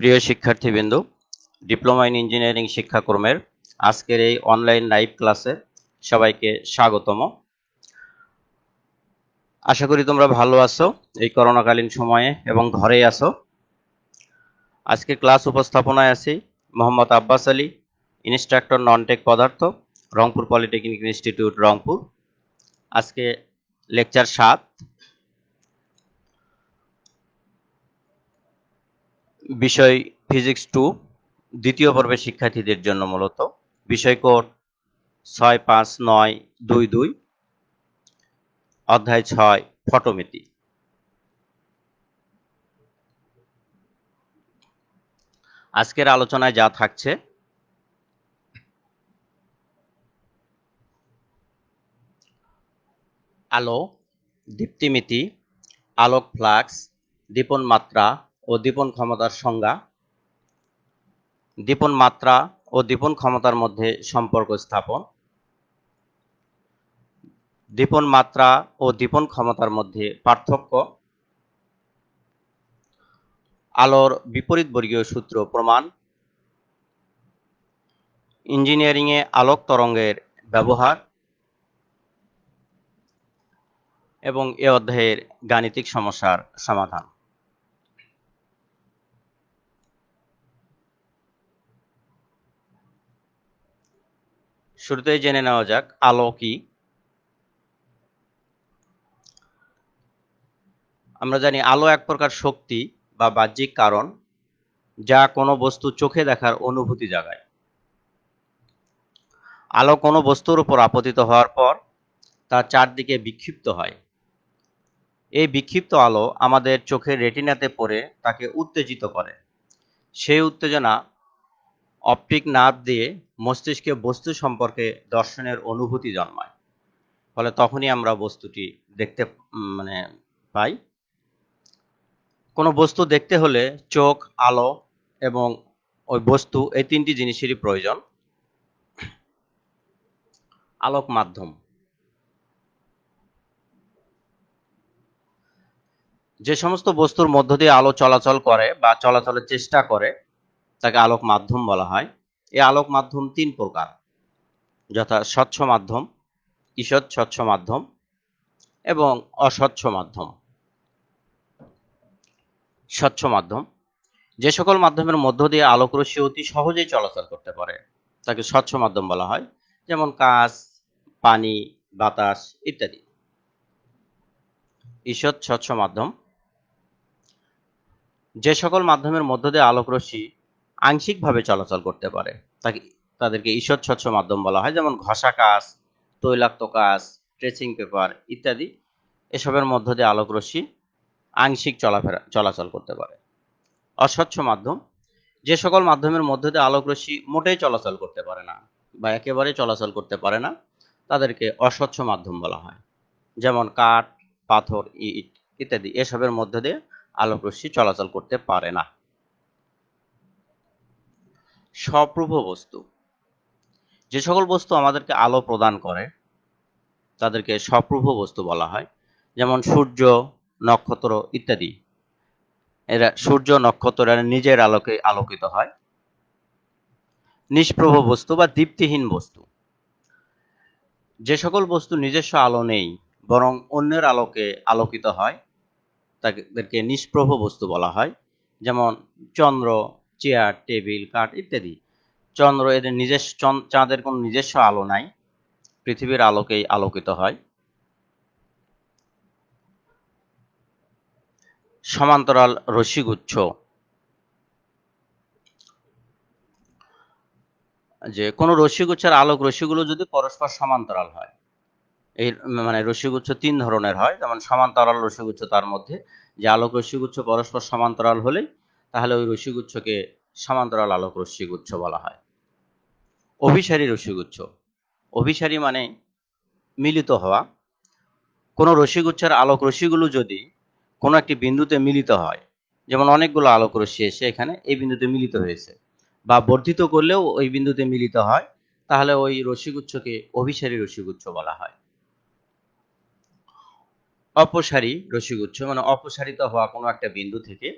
প্রিয় শিক্ষার্থীবৃন্দ, diploma in engineering শিক্ষাক্রমের আজকের এই অনলাইন লাইভ ক্লাসে সবাইকে স্বাগতম। আশা করি তোমরা ভালো আছো এই করোনাকালীন সময়ে এবং ঘরেই আছো। আজকে ক্লাস উপস্থাপনায় আছি Mohammad Abbas Ali, instructor non tech পদার্থ, রংপুর পলিটেকনিক ইনস্টিটিউট রংপুর। আজকে লেকচার 7, বিষয় ফিজিক্স 2, দ্বিতীয় পর্বের শিক্ষার্থীদের জন্য মূলত। বিষয় কোড 65922, অধ্যায় 6, ফটোমিতি। আজকের আলোচনায় যা থাকছে: আলো, দীপ্তিমিতি, আলোক ফ্লাক্স, দীপন মাত্রা ও দীপন ক্ষমতার সংজ্ঞা, দীপন মাত্রা ও দীপন ক্ষমতার মধ্যে সম্পর্ক স্থাপন, দীপন মাত্রা ও দীপন ক্ষমতার মধ্যে পার্থক্য, আলোর বিপরীতবর্গীয় সূত্র প্রমাণ, ইঞ্জিনিয়ারিংয়ে আলোক তরঙ্গের ব্যবহার এবং এ অধ্যায়ের গাণিতিক সমস্যার সমাধান। শুরুতেই জেনে নেওয়া যাক আলো কি। আমরা জানি আলো এক প্রকার শক্তি বা বাহ্যিক কারণ যা কোনো বস্তু চোখে দেখার অনুভূতি জাগায়। আলো কোনো বস্তুর উপর আপতিত হওয়ার পর তার চারদিকে বিক্ষিপ্ত হয়। এই বিক্ষিপ্ত আলো আমাদের চোখের রেটিনাতে পড়ে তাকে উত্তেজিত করে। সেই উত্তেজনা অপটিক নার্ভ দিয়ে মস্তিষ্কে বস্তু সম্পর্কে দর্শনের অনুভূতি জন্মায়। ফলে তখনই আমরা বস্তুটি দেখতে পাই। কোনো বস্তু দেখতে হলে চোখ, আলো এবং ওই বস্তু, এই তিনটি জিনিসেরই প্রয়োজন। আলোক মাধ্যম, যে সমস্ত বস্তুর মধ্য দিয়ে আলো চলাচল করে বা চলাচলের চেষ্টা করে তাকে আলোক মাধ্যম বলা হয়। এই আলোক মাধ্যম 3 প্রকার, যথা স্বচ্ছ মাধ্যম, ঈষৎ স্বচ্ছ মাধ্যম এবং অস্বচ্ছ মাধ্যম। স্বচ্ছ মাধ্যম, যে সকল মাধ্যমের মধ্য দিয়ে আলোকরশ্মি অতি সহজেই চলাচল করতে পারে তাকে স্বচ্ছ মাধ্যম বলা হয়, যেমন কাঁচ, পানি, বাতাস ইত্যাদি। ঈষৎ স্বচ্ছ মাধ্যম, যে সকল মাধ্যমের মধ্য দিয়ে আলোকরশ্মি আংশিকভাবে চলাচল করতে পারে তাদেরকে ঈষৎ স্বচ্ছ মাধ্যম বলা হয়, যেমন ঘষা কাঁচ, তৈলাক্ত কাঁচ, ট্রেসিং পেপার ইত্যাদি। এসবের মধ্য দিয়ে আলোকরশ্মি আংশিক চলাচল করতে পারে। অস্বচ্ছ মাধ্যম, যে সকল মাধ্যমের মধ্য দিয়ে আলোকরশ্মি মোটেই চলাচল করতে পারে না বা একেবারে চলাচল করতে পারে না তাদেরকে অস্বচ্ছ মাধ্যম বলা হয়, যেমন কাঠ, পাথর, ইট ইত্যাদি। এসবের মধ্য দিয়ে আলোকরশ্মি চলাচল করতে পারে না। স্বপ্রভ বস্তু, যে সকল বস্তু আমাদেরকে আলো প্রদান করে তাদেরকে স্বপ্রভ বস্তু বলা হয়, যেমন সূর্য, নক্ষত্র ইত্যাদি। এরা সূর্য, নক্ষত্র এরা নিজের আলোকে আলোকিত হয়। নিষ্প্রভ বস্তু বা দীপ্তিহীন বস্তু, যে সকল বস্তু নিজস্ব আলো নেই বরং অন্যের আলোকে আলোকিত হয় তাদেরকে নিষ্প্রভ বস্তু বলা হয়, যেমন চন্দ্র, চেয়ার, টেবিল, কাঠ ইত্যাদি। চন্দ্র, এদের চাঁদের কোনো নিজস্ব আলো নাই, পৃথিবীর আলোকেই আলোকিত হয়। সমান্তরাল রশ্মিগুচ্ছ, যে কোনো রশ্মিগুচ্ছের আলোক রশ্মিগুলো যদি পরস্পর সমান্তরাল হয়, এই রশ্মিগুচ্ছ 3 ধরনের হয়, যেমন সমান্তরাল রশ্মিগুচ্ছ, তার মধ্যে যে আলোক রশ্মিগুচ্ছ পরস্পর সমান্তরাল হলে তাহলে ওই রশ্মিগুচ্ছকে সমান্তরাল আলোক রশ্মিগুচ্ছ বলা হয়। অভিসারী রশ্মিগুচ্ছ, অভিসারী মানে মিলিত হওয়া। কোনো রশ্মিগুচ্ছের আলোক রশ্মিগুলো যদি কোনো একটি বিন্দুতে মিলিত হয়, যেমন অনেকগুলো আলোক রশ্মি এসে এখানে এই বিন্দুতে মিলিত হয়েছে বা বর্ধিত করলেও ওই বিন্দুতে মিলিত হয়, তাহলে ওই রশ্মিগুচ্ছকে অভিসারী রশ্মিগুচ্ছ বলা হয়। অপসারী রশ্মিগুচ্ছ মানে অপসারিত হওয়া কোনো একটা বিন্দু থেকে,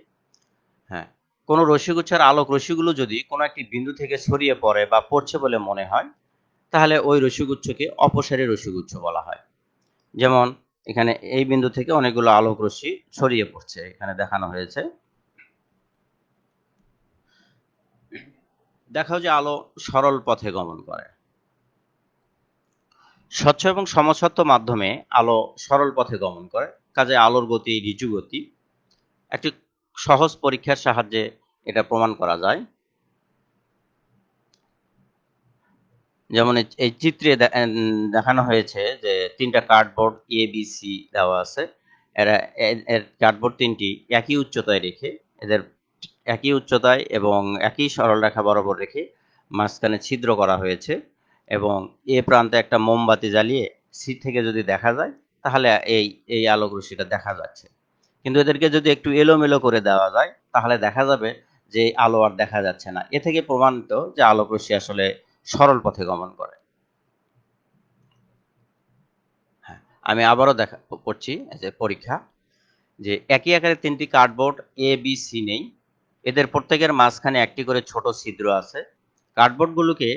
হ্যাঁ, কোনো রশ্মিগুচ্ছের আলোক রশ্মিগুলো যদি কোনো একটি বিন্দু থেকে ছড়িয়ে পড়ে বা পড়ছে বলে মনে হয়, তাহলে ওই রশ্মিগুচ্ছকে অপসারী রশ্মিগুচ্ছ বলা হয়। যেমন এখানে এই বিন্দু থেকে অনেকগুলো আলোক রশ্মি ছড়িয়ে পড়ছে, এখানে দেখানো হয়েছে। দেখাও যে আলো সরল পথে গমন করে। স্বচ্ছ এবং সমস্বত্ব মাধ্যমে আলো সরল পথে গমন করে, কাজে আলোর গতি ঋজু গতি। একটি সহজ পরীক্ষার সাহায্যে এটা প্রমাণ করা যায়। যেমন এই চিত্রে দেখানো হয়েছে যে তিনটা কার্ডবোর্ড এ বি সি দেওয়া আছে। এরা এর কার্ডবোর্ড তিনটি একই উচ্চতায় রেখে, এদের একই উচ্চতায় এবং একই সরলরেখা বরাবর রেখে মাঝখানে ছিদ্র করা হয়েছে, এবং এ প্রান্তে একটা মোমবাতি জ্বালিয়ে সি থেকে যদি দেখা যায় তাহলে এই আলোক রশ্মিটা দেখা যাচ্ছে। কিন্তু এদেরকে যদি একটু এলোমেলো করে দেওয়া যায় তাহলে দেখা যাবে যে আলো আর দেখা যাচ্ছে না। এ থেকে প্রমাণিত যে আলোক রশ্মি আসলে সরল পথে গমন করে। হ্যাঁ, আমি আবারও করছি যে পরীক্ষা, যে একই আকারের তিনটি কার্ডবোর্ড এ বি সি নেই, এদের প্রত্যেকের মাঝখানে একটি করে ছোট ছিদ্র আছে। কার্ডবোর্ডগুলোকে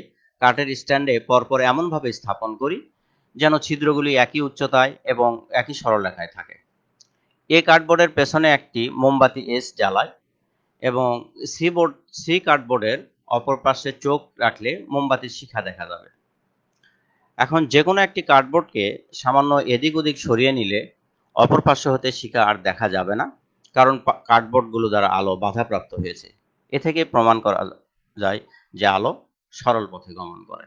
কাঠের স্ট্যান্ডে পরপর এমনভাবে স্থাপন করি যেন ছিদ্রগুলি একই উচ্চতায় এবং একই সরলরেখায় থাকে। এ কার্ডবোর্ডের পেছনে একটি মোমবাতি এস জ্বালায় এবং সি কার্ডবোর্ডের অপর পাশে চোখ রাখলে মোমবাতির শিখা দেখা যাবে। এখন যে কোনো একটি কার্ডবোর্ডকে সামান্য এদিক ওদিক সরিয়ে নিলে অপর পার্শ্ব হতে শিখা আর দেখা যাবে না, কারণ কার্ডবোর্ডগুলো দ্বারা আলো বাধাপ্রাপ্ত হয়েছে। এ থেকে প্রমাণ করা যায় যে আলো সরল পথে গমন করে।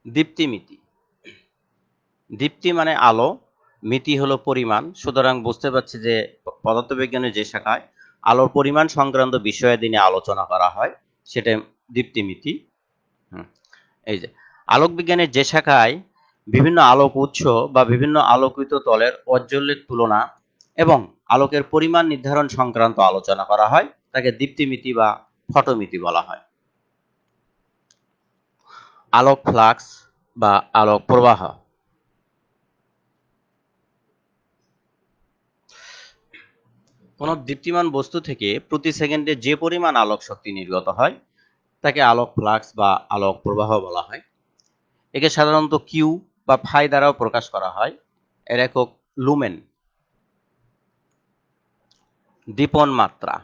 দীপ্তিমিতি। দীপ্তি মানে আলো, মিতি হলো পরিমাণ। সুতরাং বুঝতে পারছি যে পদার্থবিজ্ঞানের যে শাখায় আলোর পরিমাণ সংক্রান্ত বিষয়াদি নিয়ে আলোচনা করা হয় সেটা দীপ্তিমিতি। এই যে আলোক বিজ্ঞানের যে শাখায় বিভিন্ন আলোক উৎস বা বিভিন্ন আলোকিত তলের ঔজ্জ্বল্যের তুলনা এবং আলোকের পরিমাণ নির্ধারণ সংক্রান্ত আলোচনা করা হয় তাকে দীপ্তিমিতি বা ফটোমিতি বলা হয়। আলোক ফ্লাক্স বা আলোক প্রবাহ। কোন দীপ্তিমান বস্তু থেকে প্রতি সেকেন্ডে যে পরিমাণ আলোক শক্তি নির্গত হয় তাকে আলোক ফ্লাক্স বা আলোক প্রবাহ বলা হয়। একে সাধারণত কিউ বা ফাই দ্বারাও প্রকাশ করা হয়। এর একক লুমেন। দীপন মাত্রা।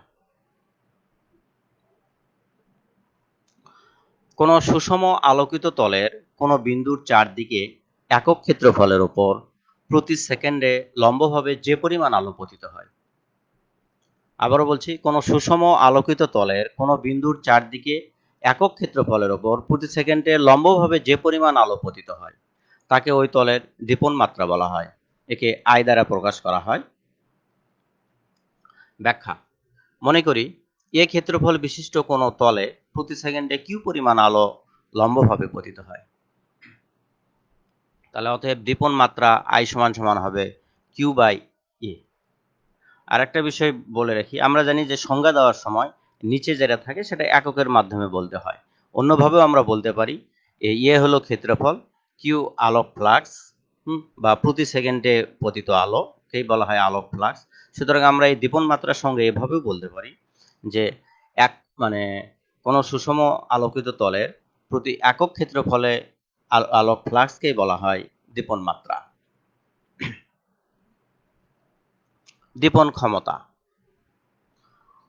কোন সুষম আলোকিত তলের কোন বিন্দুর চারদিকে একক ক্ষেত্রফলের উপর প্রতি সেকেন্ডে লম্বভাবে যে পরিমাণ আলো পতিত হয়। আবারও বলছি, কোন সুষম আলোকিত তলের কোন বিন্দুর চারদিকে একক ক্ষেত্রফলের উপর প্রতি সেকেন্ডে লম্বভাবে যে পরিমাণ আলো পতিত হয় তাকে ওই তলের দীপন মাত্রা বলা হয়। একে আই দ্বারা প্রকাশ করা হয়। ব্যাখ্যা। মনে করি এ ক্ষেত্রফল বিশিষ্ট কোন তলে প্রতি সেকেন্ডে কিউ পরিমাণ আলো লম্বভাবে পতিত হয়। তাহলে অতএব দীপন মাত্রা আই সমান সমান হবে কিউ বাই এ। আর একটা বিষয় বলে রাখি, আমরা জানি যে সংজ্ঞা দেওয়ার সময় নিচে যেটা থাকে সেটা এককের মাধ্যমে বলতে হয়। অন্যভাবেও আমরা বলতে পারি এ হলো ক্ষেত্রফল, কিউ আলোক ফ্লাক্স, বা প্রতি সেকেন্ডে পতিত আলোকেই বলা হয় আলোক ফ্লাক্স। সুতরাং আমরা এই দীপন মাত্রার সঙ্গে এভাবেও বলতে পারি যে এক মানে কোন সুষম আলোকিত তলের প্রতি একক ক্ষেত্রফলে আলোক ফ্লাক্সকেই বলা হয় দীপন মাত্রা। দীপন ক্ষমতা।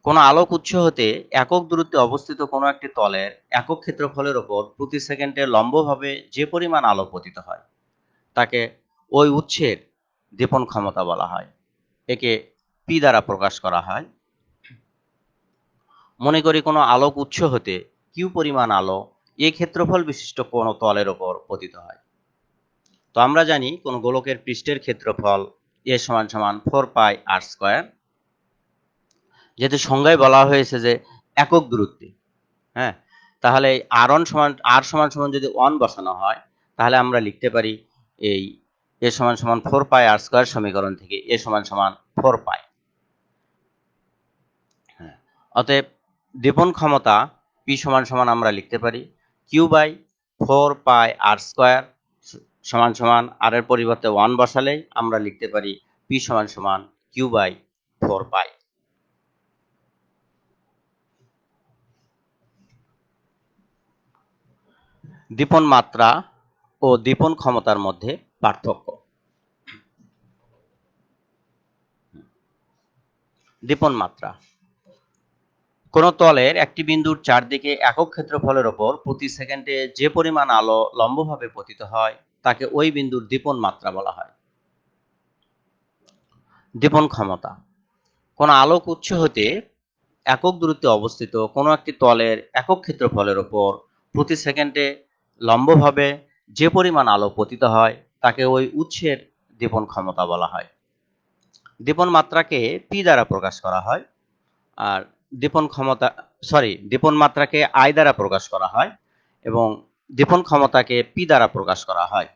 কোন আলোক উৎস হতে একক দূরত্বে অবস্থিত কোন একটি তলের একক ক্ষেত্রফলের উপর প্রতি সেকেন্ডে লম্বভাবে যে পরিমাণ আলো পতিত হয় তাকে ওই উৎসের দীপন ক্ষমতা বলা হয়। একে পি দ্বারা প্রকাশ করা হয়। মনে করি কোনো আলোক উৎস হতে কিউ পরিমাণ আলো এ ক্ষেত্রফল বিশিষ্ট কোন তলের উপর পতিত হয়। তো আমরা জানি কোন গোলকের পৃষ্ঠের ক্ষেত্রফল এ সমান সমান 4 পাই আর স্কয়ার। যেহেতু সংজ্ঞায় বলা হয়েছে যে একক দূরত্বে, হ্যাঁ, তাহলে আর সমান সমান যদি 1 বসানো হয় তাহলে আমরা লিখতে পারি এই এ সমান সমান 4 পাই আর স্কয়ার সমীকরণ থেকে এ সমান সমান 4 পাই। হ্যাঁ, অতএব দীপন ক্ষমতা পি সমান সমান আমরা লিখতে পারি Q by 4 pi R square সমান সমান আর এর পরিবর্তে 1 বসালেই আমরা লিখতে পারি পি সমান সমান কিউ বাই 4 পাই। দীপন মাত্রা ও দীপন ক্ষমতার মধ্যে পার্থক্য। দীপন মাত্রা কোন তলের একটি বিন্দুর চারদিকে একক ক্ষেত্রফলের ওপর প্রতি সেকেন্ডে যে পরিমাণ আলো লম্বভাবে পতিত হয় তাকে ওই বিন্দুর দীপন মাত্রা বলা হয়। দীপন ক্ষমতা কোন আলোক উৎস হতে একক দূরত্বে অবস্থিত কোনো একটি তলের একক ক্ষেত্রফলের ওপর প্রতি সেকেন্ডে লম্বভাবে যে পরিমাণ আলো পতিত হয় তাকে ওই উৎসের দীপন ক্ষমতা বলা হয়। দীপন মাত্রাকে পি দ্বারা প্রকাশ করা হয়, আর দীপন মাত্রাকে আই দ্বারা প্রকাশ করা হয় এবং দীপন ক্ষমতাকে পি দ্বারা প্রকাশ করা হয়।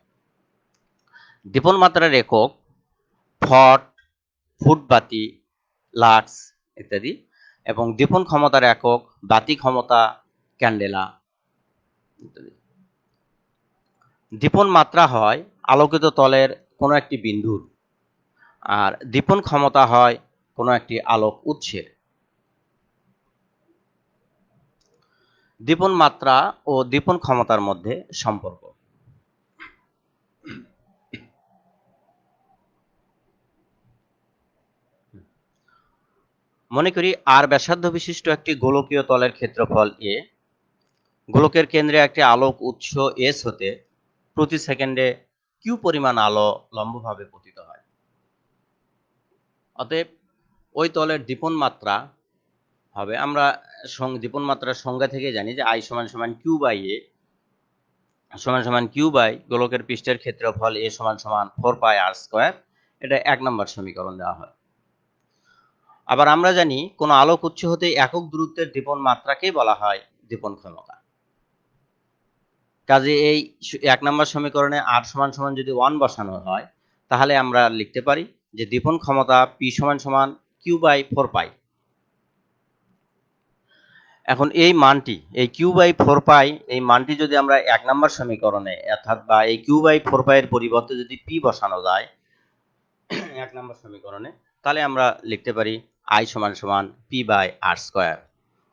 দীপন মাত্রার একক ফট, ফুটবাতি, লাক্স ইত্যাদি এবং দীপন ক্ষমতার একক বাতি ক্ষমতা, ক্যান্ডেলা ইত্যাদি। দীপন মাত্রা হয় আলোকিত তলের কোনো একটি বিন্দুর, আর দীপন ক্ষমতা হয় কোনো একটি আলোক উৎসের। দীপন মাত্রা ও দীপন ক্ষমতার মধ্যে সম্পর্ক। মনে করি আর ব্যাসার্ধ বিশিষ্ট একটি গোলকীয় তলের ক্ষেত্রফল এ। গোলকের কেন্দ্রে একটি আলোক উৎস এস হতে প্রতি সেকেন্ডে কিউ পরিমাণ আলো লম্বভাবে পতিত হয়। অতএব ওই তলের দীপন মাত্রা হবে, আমরা দীপন মাত্রার সংজ্ঞা থেকে জানি যে আই সমান সমান কিউ বাই এ সমান সমান কিউ বাই গোলকের পৃষ্ঠের ক্ষেত্রফল এ সমান সমান 4 পাই আর স্কয়ার। এটা 1 নম্বর সমীকরণ দেওয়া হয়। আবার আমরা জানি কোন আলোক উৎস হতে একক দূরত্বের দীপন মাত্রাকেই বলা হয় দীপন ক্ষমতা। কাজে এই 1 নম্বর সমীকরণে আর সমান সমান যদি 1 বসানো হয় তাহলে আমরা লিখতে পারি যে দীপন ক্ষমতা পি সমান সমান কিউ বাই 4 পাই। এখন এই মানটি, এই কিউ বাই 4 পাই, এই মানটি যদি আমরা 1 নম্বর সমীকরণে অর্থাৎ বা এই কিউ বাই 4 পাই এর পরিবর্তে যদি পি বসানো যায় 1 নম্বর সমীকরণে, তাহলে আমরা লিখতে পারি আই সমান সমান পি বাই আর স্কয়ার,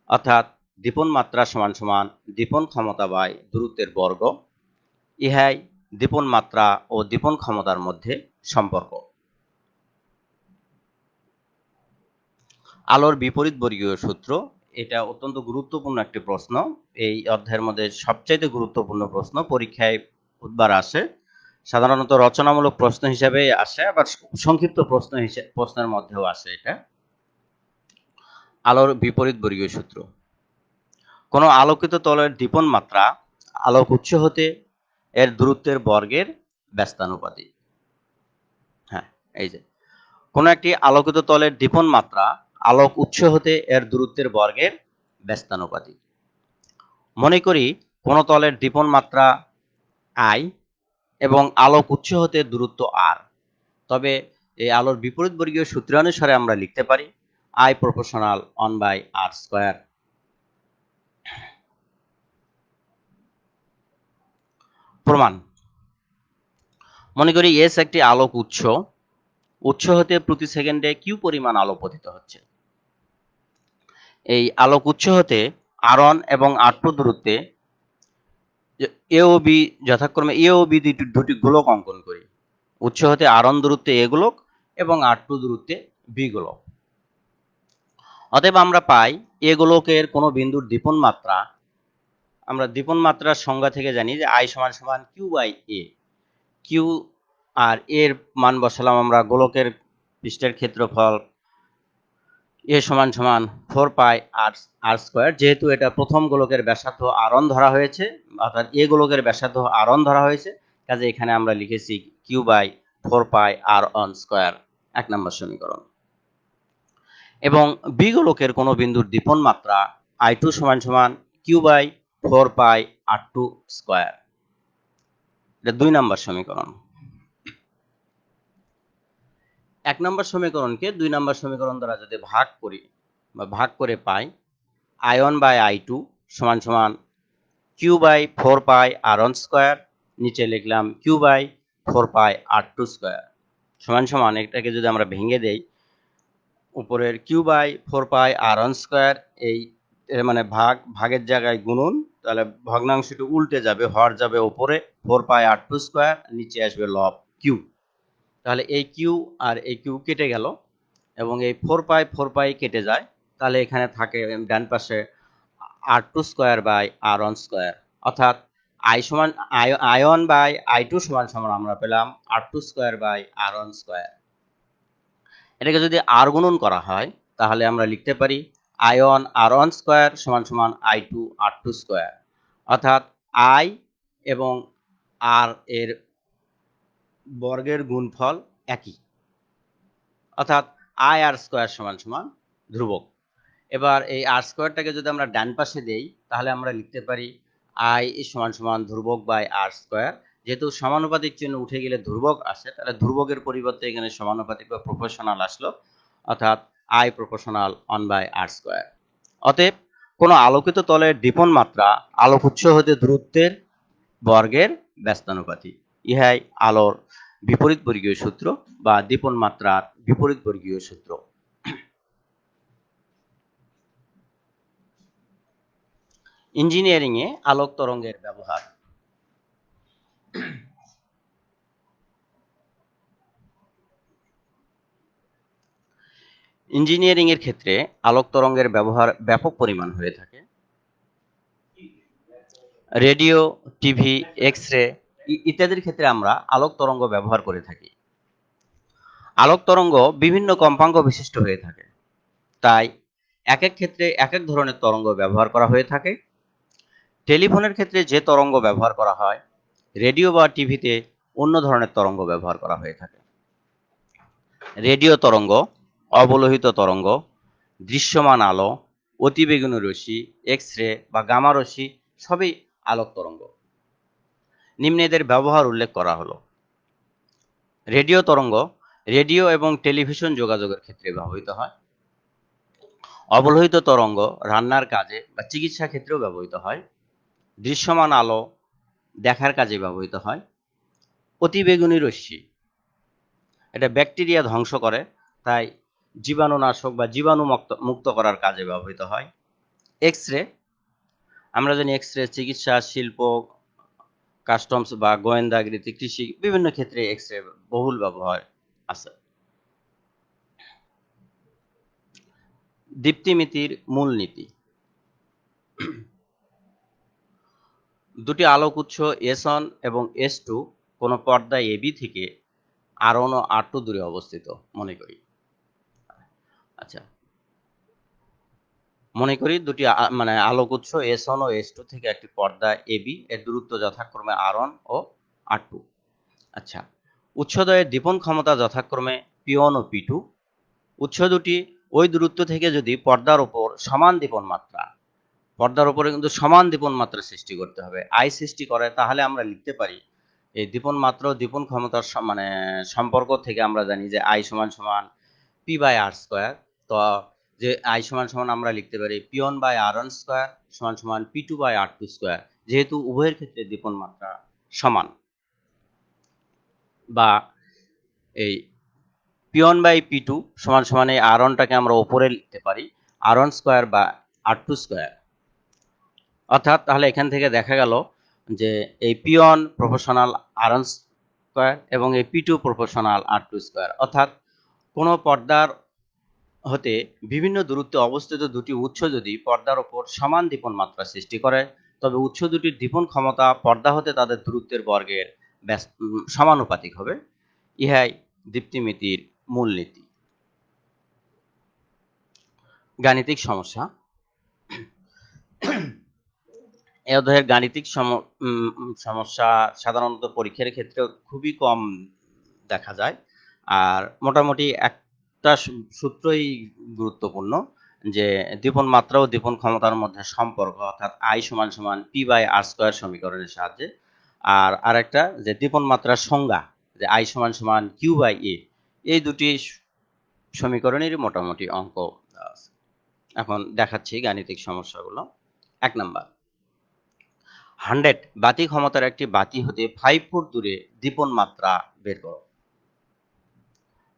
অর্থাৎ দীপন মাত্রা সমান সমান দীপন ক্ষমতা বাই দূরত্বের বর্গ। ইহাই দীপন মাত্রা ও দীপন ক্ষমতার মধ্যে সম্পর্ক। আলোর বিপরীত বর্গীয় সূত্র, এটা অত্যন্ত গুরুত্বপূর্ণ একটি প্রশ্ন। এই অধ্যায়ের মধ্যে সবচাইতে গুরুত্বপূর্ণ প্রশ্ন, পরীক্ষায় বুধবার আসে। সাধারণত রচনামূলক প্রশ্ন হিসেবে আসে, আবার সংক্ষিপ্ত প্রশ্নের মধ্যেও আসে এটা। আলোর বিপরীত বর্গীয় সূত্র। কোন আলোকিত তলের দীপন মাত্রা আলোক উৎস হতে এর দূরত্বের বর্গের ব্যস্তানুপাতিক। হ্যাঁ, এই যে কোন একটি আলোকিত তলের দীপন মাত্রা আলোক উৎস হতে এর দূরত্বের বর্গের ব্যস্তানুপাতিক। মনে করি কোন তলের দীপন মাত্রা আই এবং আলোক উৎস হতে দূরত্ব আর, তবে এই আলোর বিপরীত বর্গীয় সূত্রানুসারে আমরা লিখতে পারি I proportional 1 by R square. প্রমাণ। মনে করি এস একটি আলোক উৎস হতে প্রতি সেকেন্ডে কিউ পরিমাণ আলো পতিত হচ্ছে। এই আলোক উৎস হতে আর1 এবং আর2 দূরত্বে এ ও বি যথাক্রমে এ ও বি দুটি গোলক অঙ্কন করি। উৎস হতে আর1 দূরত্বে এ গোলক এবং আর2 দূরত্বে বি গোলক। অতএব আমরা পাই এ গোলকের কোন বিন্দুর দীপন মাত্রা, আমরা দীপন মাত্রার সংজ্ঞা থেকে জানি যে আই সমান সমান Q by A. Q R এর মান বসালাম আমরা গোলকের পৃষ্ঠের ক্ষেত্রফল এ সমান সমান 4 পাই আর স্কয়ার। যেহেতু এটা প্রথম গোলকের ব্যাসার্ধ আর1 ধরা হয়েছে, অর্থাৎ এ গোলকের ব্যাসার্ধ আর1 ধরা হয়েছে, কাজে এখানে আমরা লিখেছি কিউ বাই 4 পাই আর1 স্কয়ার, 1 নম্বর সমীকরণ। এবং বি গোলকের কোন বিন্দুর দীপন মাত্রা আই2 সমান সমান কিউ বাই 4 পাই আর2 স্কয়ার, এটা 2 নম্বর সমীকরণ। 1 নম্বর সমীকরণকে 2 নম্বর সমীকরণ দ্বারা যদি ভাগ করি বা ভাগ করে পাই I1 বাই I2 সমান সমান কিউ বাই 4 পাই আর1 স্কয়ার, নিচে লিখলাম কিউ বাই 4 পাই আর2 স্কয়ার সমান সমান, এটাকে যদি আমরা ভেঙে দেই উপরের Q by 4 pi r1 square, এই মানে ভাগের জায়গায় গুণন, তাহলে ভগ্নাংশটি উল্টে যাবে, হর যাবে উপরে 4 পাই r2 স্কয়ার, নিচে আসবে লব কিউ। তাহলে এই কিউ আর এই কিউ কেটে গেল এবং এই 4 পাই কেটে যায়, তাহলে এখানে থাকে ডান পাশে r2 square by r1 square, অর্থাৎ i1 বাই i2 সমান সমান আমরা পেলাম r2 square by r1 square. এটাকে যদি r গুণন করা হয় তাহলে আমরা লিখতে পারি i1 r1 স্কয়ার সমান সমান i2 r2 স্কয়ার, অর্থাৎ i এবং r এর বর্গের গুণফল একই, অর্থাৎ i r স্কয়ার সমান সমান ধ্রুবক। এবার এই r স্কয়ারটাকে যদি আমরা ডান পাশে দেই তাহলে আমরা লিখতে পারি i সমান সমান ধ্রুবক বাই r স্কয়ার। যেহেতু সমানুপাতিক চিহ্ন উঠে গেলে ধ্রুবক আসে, তাহলে ধ্রুবকের পরিবর্তে এখানে সমানুপাতিক বা প্রপোর্শনাল আসলো, অর্থাৎ i প্রপোর্শনাল 1/r স্কয়ার। অতএব কোনো আলোকিত তলের দীপন মাত্রা আলোক উৎস হতে দূরত্বের বর্গের ব্যস্তানুপাতিক। ইহাই আলোর বিপরীত বর্গীয় সূত্র বা দীপন মাত্রার বিপরীত বর্গীয় সূত্র। ইঞ্জিনিয়ারিং এ আলোক তরঙ্গের ব্যবহার। ইঞ্জিনিয়ারিং এর ক্ষেত্রে আলোক তরঙ্গের ব্যবহার ব্যাপক পরিমাণ হয়ে থাকে। রেডিও, টিভি, এক্স-রে ইত্যাদির ক্ষেত্রে আমরা আলোক তরঙ্গ ব্যবহার করে থাকি। আলোক তরঙ্গ বিভিন্ন কম্পাঙ্ক বিশিষ্ট হয়ে থাকে, তাই এক এক ক্ষেত্রে এক এক ধরনের তরঙ্গ ব্যবহার করা হয়ে থাকে। টেলিফোনের ক্ষেত্রে যে তরঙ্গ ব্যবহার করা হয়, রেডিও বা টিভিতে অন্য ধরনের তরঙ্গ ব্যবহার করা হয়ে থাকে। রেডিও তরঙ্গ, অবলোহিত তরঙ্গ, দৃশ্যমান আলো, অতিবেগুনি রশ্মি, এক্স-রে বা গামা রশ্মি সবই আলোক তরঙ্গ। নিম্নে এদের ব্যবহার উল্লেখ করা হলো। রেডিও তরঙ্গ রেডিও এবং টেলিভিশন যোগাযোগের ক্ষেত্রে ব্যবহৃত হয়। অবলোহিত তরঙ্গ রান্নার কাজে বা চিকিৎসা ক্ষেত্রেও ব্যবহৃত হয়। দৃশ্যমান আলো দেখার কাজে ব্যবহৃত হয়। অতিবেগুনি রশ্মি এটা ব্যাকটেরিয়া ধ্বংস করে, তাই জীবাণুনাশক বা জীবাণু মুক্ত করার কাজে ব্যবহৃত হয়। এক্স-রে, আমরা জানি এক্স-রে চিকিৎসা, শিল্প, কাস্টমস বা গোয়েন্দাগিরিতে, কৃষি বিভিন্ন ক্ষেত্রে এক্স-রে বহুল ব্যবহার আছে। দীপ্তিমিতির মূলনীতি। দুটি আলোক উৎস S1 এবং S2 কোনো পর্দা AB থেকে R1 ও R2 দূরে অবস্থিত মনে করি। আচ্ছা, মনে করি দুটি মানে আলোক উৎস S1 ও S2 থেকে একটি পর্দা AB এর দূরত্ব যথাক্রমে R1 ও R2। আচ্ছা, উৎসদ্বয়ের দীপন ক্ষমতা যথাক্রমে P1 ও P2। উৎস দুটি ওই দূরত্ব থেকে যদি পর্দার উপর সমান দীপন মাত্রা, পর্দার উপরে কিন্তু সমান দীপন মাত্রা সৃষ্টি করতে হবে, আই সৃষ্টি করে, তাহলে আমরা লিখতে পারি এই দীপন মাত্রা ও দীপন ক্ষমতার মানে সম্পর্ক থেকে আমরা জানি যে আই সমান সমান পি বাই আর স্কোয়ার। তো যে আই সমান সমান আমরা লিখতে পারি P1 বাই R1 স্কোয়ার সমান সমান P2 বাই R2 স্কোয়ার, যেহেতু উভয়ের ক্ষেত্রে দীপন মাত্রা সমান। বা এই P1 বাই P2 সমান সমান এই R1টাকে আমরা উপরে লিখতে পারি R1 স্কোয়ার বা R2 স্কোয়ার। অর্থাৎ তাহলে এখান থেকে দেখা গেল যে এই P1 প্রপোর্শনাল R1 স্কোয়ার এবং এই P2 প্রপোর্শনাল R2 স্কোয়ার। অর্থাৎ কোনো পর্দার হতে বিভিন্ন দূরত্বে অবস্থিত দুটি উৎস যদি পর্দার উপর সমান দীপন মাত্রা সৃষ্টি করে, তবে উৎস দুটির দীপন ক্ষমতা পর্দা হতে তাদের দূরত্বের বর্গের সমানুপাতিক হবে। ইহাই দীপ্তিমিতির মূলনীতি। গাণিতিক সমস্যা। এই অধ্যায়ের গাণিতিক সমস্যা সাধারণত পরীক্ষার ক্ষেত্রে খুবই কম দেখা যায়, আর মোটামুটি একটা সূত্রই গুরুত্বপূর্ণ, যে দীপন মাত্রা ও দীপন ক্ষমতার মধ্যে সম্পর্ক, অর্থাৎ আই সমান সমান পি বাই আর স্কোয়ার সমীকরণের সাহায্যে। আর আরেকটা যে দীপন মাত্রার সংজ্ঞা, যে আই সমান সমান কিউ বাই এ। এই দুটি সমীকরণেরই মোটামুটি অঙ্ক আছে। এখন দেখাচ্ছি গাণিতিক সমস্যাগুলো। 1 নাম্বার, 100 বাতি ক্ষমতার একটি বাতি হতে 5 ফুট দূরে দীপন মাত্রা বের করো।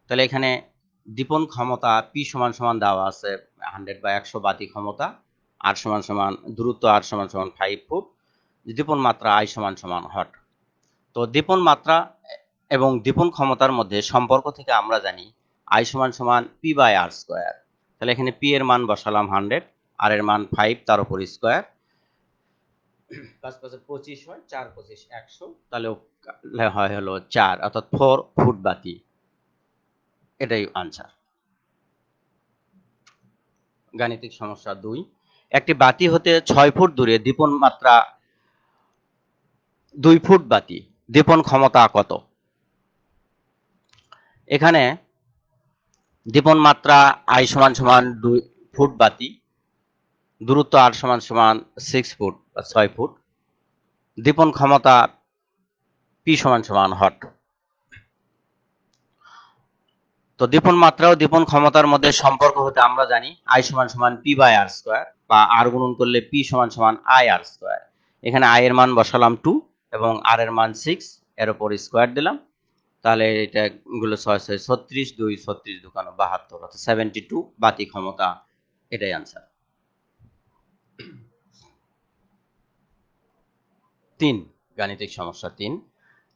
তাহলে এখানে দীপন ক্ষমতা পি সমান সমান দেওয়া আছে 100/100 বাতি ক্ষমতা, আর সমান সমান দূরত্ব আর সমান সমান 5 ফুট, দীপন মাত্রা আই সমান সমান হট। তো দীপন মাত্রা এবং দীপন ক্ষমতার মধ্যে সম্পর্ক থেকে আমরা জানি আই সমান সমান P/r²। তাহলে এখানে পি এর মান বসালাম 100, আর এর মান 5, তার উপর স্কোয়ার, 5 5 25 হয়, 4 25 100, তাহলে হয় হলো 4, অর্থাৎ 4 ফুট বাতি। এটাই আনসার। গাণিতিক সমস্যা 2, একটি বাতি হতে 6 ফুট দূরে দীপন মাত্রা 2 ফুট বাতি, দীপন ক্ষমতা কত? এখানে দীপন মাত্রা আই সমান সমান 2 ফুট বাতি, দূরত্ব আর সমান সমান 6 ফুট বা 6 ফুট, দীপন ক্ষমতা পি সমান সমান হট। তো দীপন মাত্রা ও দীপন ক্ষমতার মধ্যে সম্পর্ক হতে আমরা জানি আই সমান সমান P/r², বা আর গুণন করলে পি সমান সমান IR²। এখানে আই এর মান বসালাম 2 এবং আর এর মান 6, এর উপর স্কোয়ার দিলাম, তাহলে এটা গুলো 6 6 36, 2 36 2 72, অর্থাৎ 72 বাতি ক্ষমতা। এটাই আনসার। 3, গাণিতিক সমস্যা 3,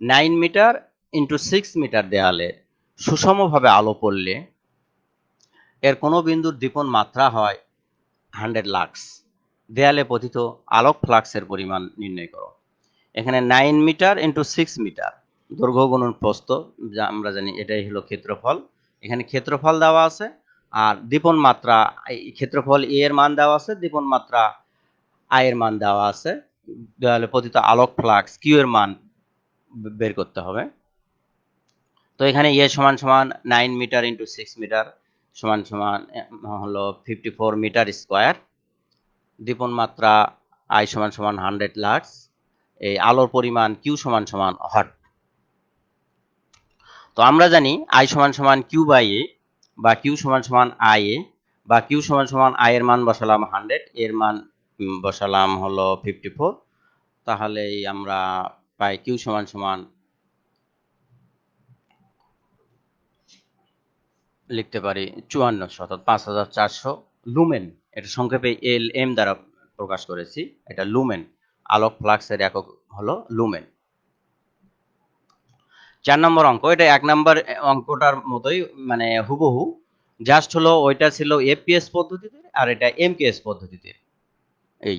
9 মিটার ইন্টু 6 মিটার দেয়ালে সুষমভাবে আলো পড়লে এর কোনো বিন্দুর দীপন মাত্রা হয় 100 লাক্স। দেয়ালে পতিত আলোক ফ্লাক্সের পরিমাণ নির্ণয় করো। এখানে 9 মিটার ইন্টু 6 মিটার, দৈর্ঘ্য গুণন প্রস্থ, যা আমরা জানি এটাই হলো ক্ষেত্রফল। এখানে ক্ষেত্রফল দেওয়া আছে, আর দীপন মাত্রা, ক্ষেত্রফল এ এর মান দেওয়া আছে, দীপন মাত্রা আই এর মান দেওয়া আছে, দেয়ালে পতিত আলোক ফ্লাক্স কিউ এর মান বের করতে হবে। তো এখানে এ সমান সমান 9 মিটার ইন্টু 6 মিটার সমান সমান হলো 54 মিটার স্কোয়ার, দীপন মাত্রা আই সমান সমান 100 লাক্স, এই আলোর পরিমাণ কিউ সমান সমান হট। তো আমরা জানি আই সমান সমান কিউ বাই এ, বা কিউ সমান সমান আই এ, বা কিউ সমান সমান আই এর মান বসালাম 100, এর মান বসালাম হলো 54, তাহলেই আমরা পাই কিউ সমান সমান, লিখতে পারি 5400, অর্থাৎ 5400 লুমেন। এটা সংক্ষেপে এল এম দ্বারা প্রকাশ করেছি, এটা লুমেন। আলোক ফ্লাক্সের একক হলো লুমেন। 4 নম্বর অঙ্ক, এটা 1 নম্বর অঙ্কটার মতোই, মানে হুবহু, জাস্ট হলো ওইটা ছিল এপিএস পদ্ধতিতে আর এটা এমকেএস পদ্ধতিতে। এই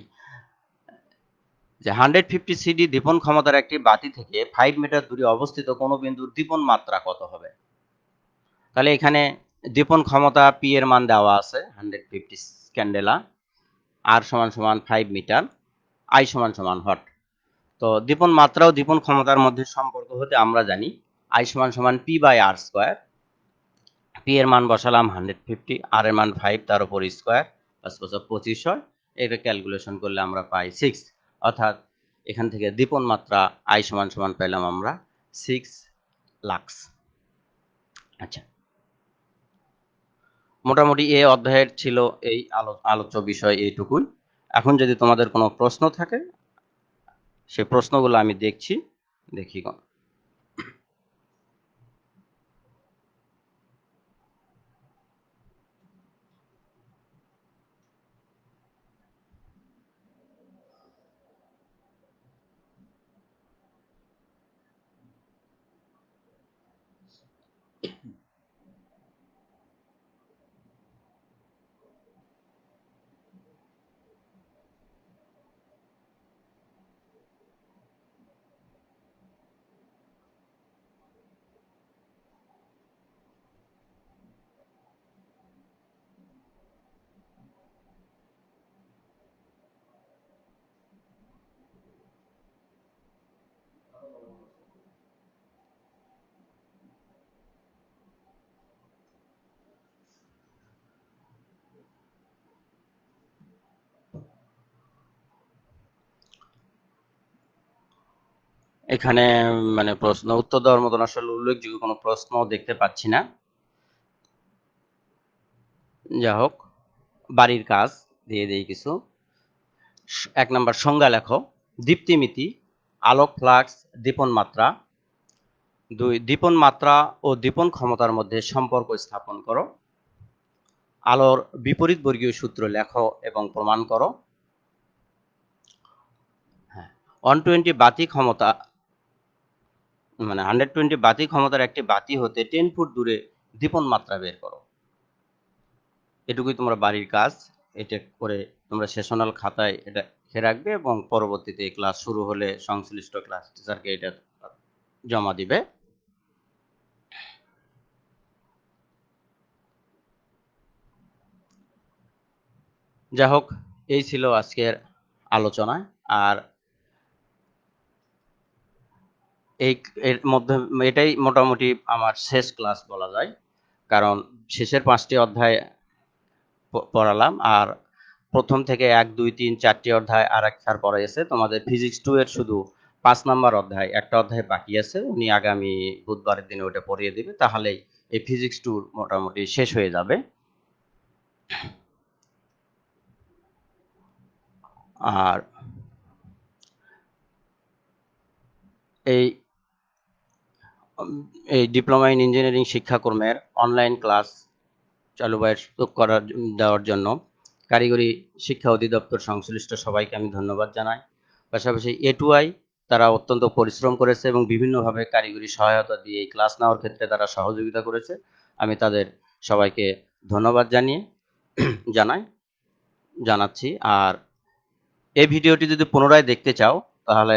যে 150 সিডি দীপন ক্ষমতার একটি বাতি থেকে 5 মিটার দূরে অবস্থিত কোনো বিন্দুর দীপন মাত্রা কত হবে? তাহলে এখানে দীপন ক্ষমতা পি এর মান দেওয়া আছে 150 ক্যান্ডেলা, আর সমান সমান 5 মিটার, আই সমান সমান হট। তো দীপন মাত্রা ও দীপন ক্ষমতার মধ্যে সম্পর্ক হতে আমরা জানি আই সমান সমান P/r²। পি এর মান বসালাম 150, আর এর মান 5, তার উপর স্কোয়ার, 5 5 25 হয়, এটা ক্যালকুলেশন করলে আমরা পাই 6, অর্থাৎ এখান থেকে দীপন মাত্রা আই সমান সমান পেলাম আমরা 6 লাক্স। আচ্ছা, মোটামুটি এই অধ্যায়ের ছিল এই আলোচ্য বিষয় এইটুকুই। এখন যদি তোমাদের কোনো প্রশ্ন থাকে, সেই প্রশ্নগুলো আমি দেখছি, দেখি। এখানে মানে প্রশ্ন উত্তর দেওয়ার মতন আসলে উল্লেখযোগ্য কোনো প্রশ্ন দেখতে পাচ্ছি না। যা হোক, বাড়ির কাজ দিয়ে দেই কিছু। 1 নম্বর সংজ্ঞা লেখো। দীপ্তিমিতি, আলোক ফ্লাক্স, দীপন মাত্রা। 2 দীপন মাত্রা ও দীপন ক্ষমতার মধ্যে সম্পর্ক স্থাপন করো। আলোর বিপরীত বর্গীয় সূত্র লেখো এবং প্রমাণ করো। 120 বাতি ক্ষমতা 120 বাতি ক্ষমতার একটি বাতি হতে 10 ফুট দূরে দীপন মাত্রা বের করো। এটুকুই তোমার বাড়ির কাজ। এটা করে তোমরা সেশনাল খাতায় এটা লিখে রাখবে এবং পরবর্তীতে ক্লাস শুরু হলে সংশ্লিষ্ট ক্লাস টিচারকে এটা জমা দিবে। যাই হোক, এই ছিল আজকের আলোচনা। আর এর মধ্যে এটাই মোটামুটি আমার শেষ ক্লাস বলা যায়, কারণ শেষের 5টি অধ্যায় পড়ালাম, আর প্রথম থেকে 1, 2, 3, 4টি অধ্যায় আর এক স্যার পড়াইছে। তোমাদের ফিজিক্স 2 এর শুধু 5 নাম্বার অধ্যায়, একটা অধ্যায় বাকি আছে, উনি আগামী বুধবারের দিনে ওটা পড়িয়ে দিবে, তাহলেই এই ফিজিক্স 2 মোটামুটি শেষ হয়ে যাবে। আর এই এই ডিপ্লোমা ইন ইঞ্জিনিয়ারিং শিক্ষাক্রমের অনলাইন ক্লাস চালু করার দেওয়ার জন্য কারিগরি শিক্ষা অধিদপ্তর সংশ্লিষ্ট সবাইকে আমি ধন্যবাদ জানাই। পাশাপাশি A2I তারা অত্যন্ত পরিশ্রম করেছে এবং বিভিন্নভাবে কারিগরি সহায়তা দিয়ে এই ক্লাস নেওয়ার ক্ষেত্রে তারা সহযোগিতা করেছে। আমি তাদের সবাইকে ধন্যবাদ জানাচ্ছি। আর এই ভিডিওটি যদি পুনরায় দেখতে চাও তাহলে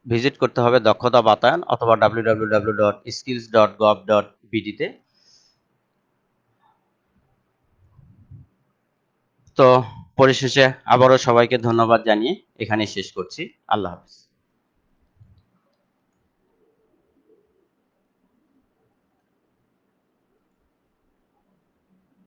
ভিজিট করতে হবে দক্ষতা বাতায়ন অথবা www.skills.gov.bd তে। তো পরিশেষে আবারও সবাইকে ধন্যবাদ জানিয়ে এখানেই শেষ করছি। আল্লাহ হাফেজ।